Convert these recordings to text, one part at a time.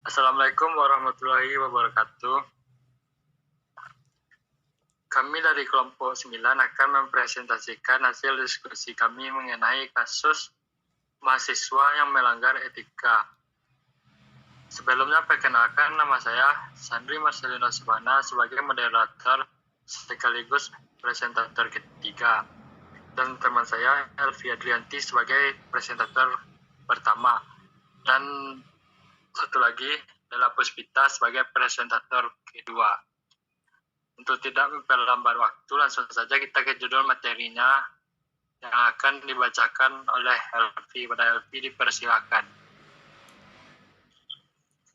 Assalamualaikum warahmatullahi wabarakatuh. Kami dari kelompok 9 akan mempresentasikan hasil diskusi kami mengenai kasus mahasiswa yang melanggar etika. Sebelumnya perkenalkan, nama saya Sandri Marcelino Subhana sebagai moderator sekaligus presentator ketiga, dan teman saya Elvi Adrianti sebagai presentator pertama, dan satu lagi adalah Puspita sebagai presentator kedua. Untuk tidak memperlambat waktu, langsung saja kita ke judul materinya yang akan dibacakan oleh Elvi. Pada Elvi dipersilakan.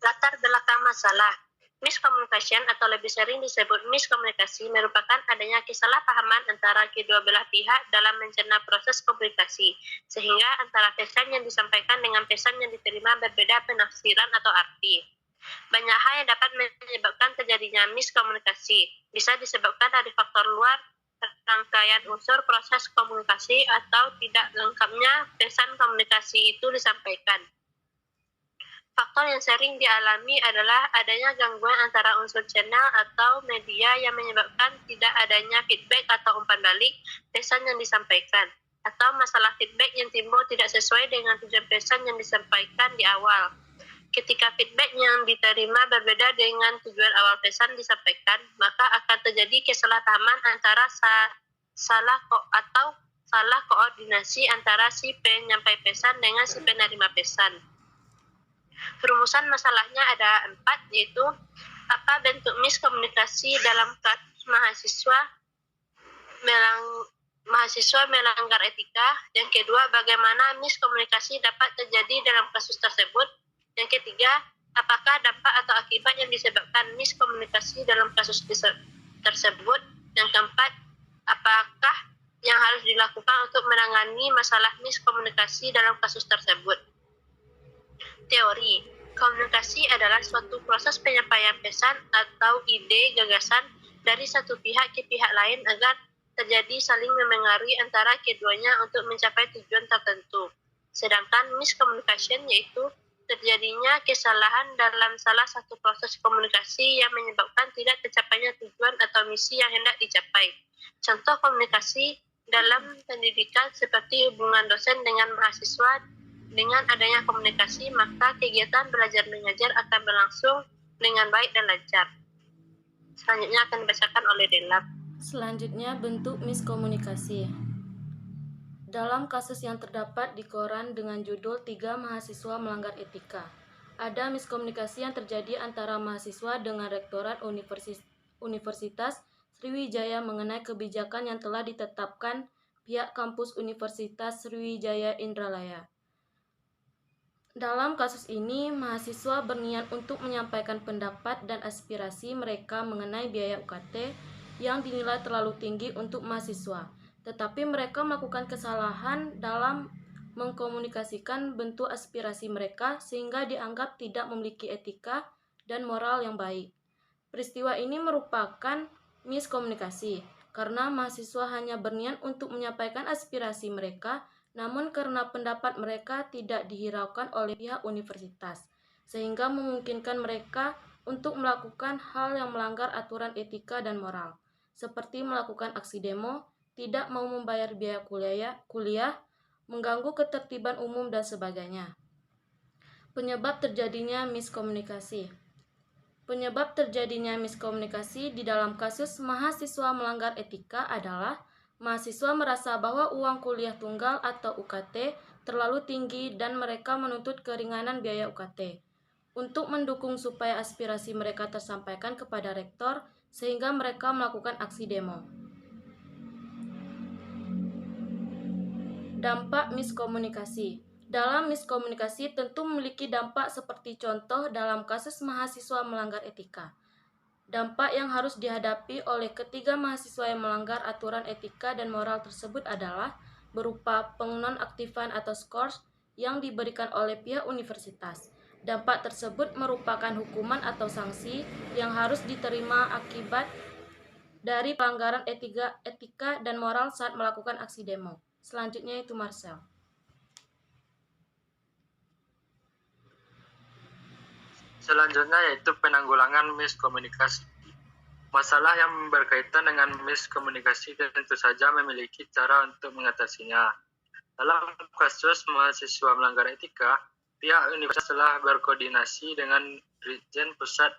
Latar belakang masalah. Miscommunication atau lebih sering disebut miskomunikasi merupakan adanya kesalahpahaman antara kedua belah pihak dalam mencerna proses komunikasi, sehingga antara pesan yang disampaikan dengan pesan yang diterima berbeda penafsiran atau arti. Banyak hal yang dapat menyebabkan terjadinya miskomunikasi. Bisa disebabkan dari faktor luar, rangkaian unsur proses komunikasi, atau tidak lengkapnya pesan komunikasi itu disampaikan. Faktor yang sering dialami adalah adanya gangguan antara unsur channel atau media yang menyebabkan tidak adanya feedback atau umpan balik pesan yang disampaikan, atau masalah feedback yang timbul tidak sesuai dengan tujuan pesan yang disampaikan di awal. Ketika feedback yang diterima berbeda dengan tujuan awal pesan disampaikan, maka akan terjadi kesalahpahaman antara salah koordinasi antara si penyampai pesan dengan si penerima pesan. Rumusan masalahnya ada 4, yaitu apa bentuk miskomunikasi dalam kasus mahasiswa melanggar etika. Yang kedua, bagaimana miskomunikasi dapat terjadi dalam kasus tersebut. Yang ketiga, apakah dampak atau akibat yang disebabkan miskomunikasi dalam kasus tersebut. Yang keempat, apakah yang harus dilakukan untuk menangani masalah miskomunikasi dalam kasus tersebut. Teori. Komunikasi adalah suatu proses penyampaian pesan atau ide gagasan dari satu pihak ke pihak lain agar terjadi saling memengaruhi antara keduanya untuk mencapai tujuan tertentu. Sedangkan miscommunication yaitu terjadinya kesalahan dalam salah satu proses komunikasi yang menyebabkan tidak tercapainya tujuan atau misi yang hendak dicapai. Contoh komunikasi dalam pendidikan seperti hubungan dosen dengan mahasiswa. Dengan adanya komunikasi, maka kegiatan belajar mengajar akan berlangsung dengan baik dan lancar. Selanjutnya akan dibacakan oleh Delap. Selanjutnya, bentuk miskomunikasi. Dalam kasus yang terdapat di koran dengan judul 3 mahasiswa melanggar etika, ada miskomunikasi yang terjadi antara mahasiswa dengan Rektorat Universitas Sriwijaya mengenai kebijakan yang telah ditetapkan pihak kampus Universitas Sriwijaya Indralaya. Dalam kasus ini, mahasiswa berniat untuk menyampaikan pendapat dan aspirasi mereka mengenai biaya UKT yang dinilai terlalu tinggi untuk mahasiswa, tetapi mereka melakukan kesalahan dalam mengkomunikasikan bentuk aspirasi mereka sehingga dianggap tidak memiliki etika dan moral yang baik. Peristiwa ini merupakan miskomunikasi karena mahasiswa hanya berniat untuk menyampaikan aspirasi mereka, namun karena pendapat mereka tidak dihiraukan oleh pihak universitas, sehingga memungkinkan mereka untuk melakukan hal yang melanggar aturan etika dan moral, seperti melakukan aksi demo, tidak mau membayar biaya kuliah, mengganggu ketertiban umum, dan sebagainya. Penyebab terjadinya miskomunikasi. Penyebab terjadinya miskomunikasi di dalam kasus mahasiswa melanggar etika adalah mahasiswa merasa bahwa uang kuliah tunggal atau UKT terlalu tinggi dan mereka menuntut keringanan biaya UKT untuk mendukung supaya aspirasi mereka tersampaikan kepada rektor sehingga mereka melakukan aksi demo. Dampak miskomunikasi. Dalam miskomunikasi tentu memiliki dampak seperti contoh dalam kasus mahasiswa melanggar etika. Dampak yang harus dihadapi oleh ketiga mahasiswa yang melanggar aturan etika dan moral tersebut adalah berupa penonaktifan atau skors yang diberikan oleh pihak universitas. Dampak tersebut merupakan hukuman atau sanksi yang harus diterima akibat dari pelanggaran etika dan moral saat melakukan aksi demo. Selanjutnya itu Marcel. Selanjutnya yaitu penanggulangan miskomunikasi. Masalah yang berkaitan dengan miskomunikasi tentu saja memiliki cara untuk mengatasinya. Dalam kasus mahasiswa melanggar etika, pihak universitas telah berkoordinasi dengan Dirjen Pusat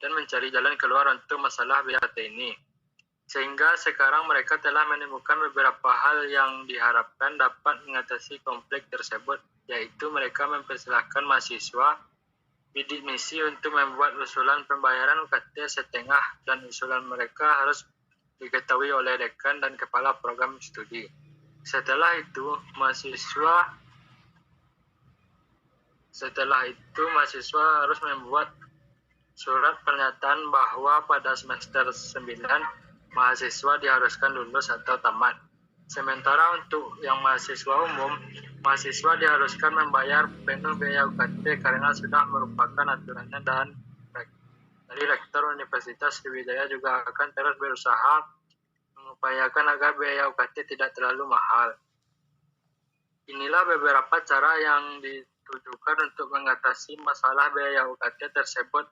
dan mencari jalan keluar untuk masalah BKT ini. Sehingga sekarang mereka telah menemukan beberapa hal yang diharapkan dapat mengatasi konflik tersebut, yaitu mereka mempersilahkan mahasiswa bidik misi untuk membuat usulan pembayaran UKT setengah dan usulan mereka harus diketahui oleh dekan dan kepala program studi. Setelah itu mahasiswa harus membuat surat pernyataan bahwa pada semester 9 mahasiswa diharuskan lulus atau tamat. Sementara untuk yang mahasiswa umum, mahasiswa diharuskan membayar penuh biaya UKT karena sudah merupakan aturannya, dan dari Rektor Universitas Sriwijaya juga akan terus berusaha mengupayakan agar biaya UKT tidak terlalu mahal. Inilah beberapa cara yang ditujukan untuk mengatasi masalah biaya UKT tersebut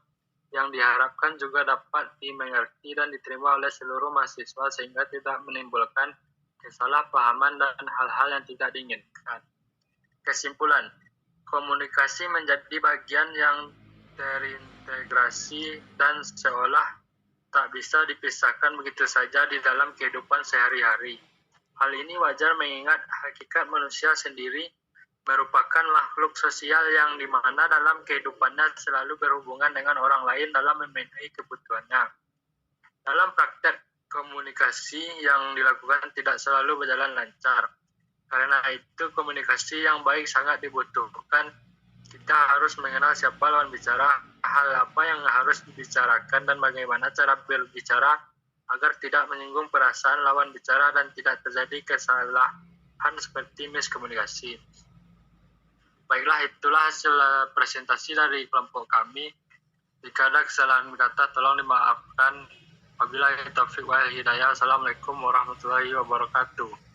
yang diharapkan juga dapat dimengerti dan diterima oleh seluruh mahasiswa sehingga tidak menimbulkan kesalahpahaman dan hal-hal yang tidak diinginkan. Kesimpulan, komunikasi menjadi bagian yang terintegrasi dan seolah tak bisa dipisahkan begitu saja di dalam kehidupan sehari-hari. Hal ini wajar mengingat hakikat manusia sendiri merupakan makhluk sosial yang dimana dalam kehidupannya selalu berhubungan dengan orang lain dalam memenuhi kebutuhannya. Dalam praktek, komunikasi yang dilakukan tidak selalu berjalan lancar. Karena itu komunikasi yang baik sangat dibutuhkan. Kita harus mengenal siapa lawan bicara, hal apa yang harus dibicarakan, dan bagaimana cara berbicara agar tidak menyinggung perasaan lawan bicara dan tidak terjadi kesalahan seperti miskomunikasi. Baiklah, itulah hasil presentasi dari kelompok kami. Jika ada kesalahan kata, tolong dimaafkan. Wabillahi taufiq wal hidayah. Assalamualaikum warahmatullahi wabarakatuh.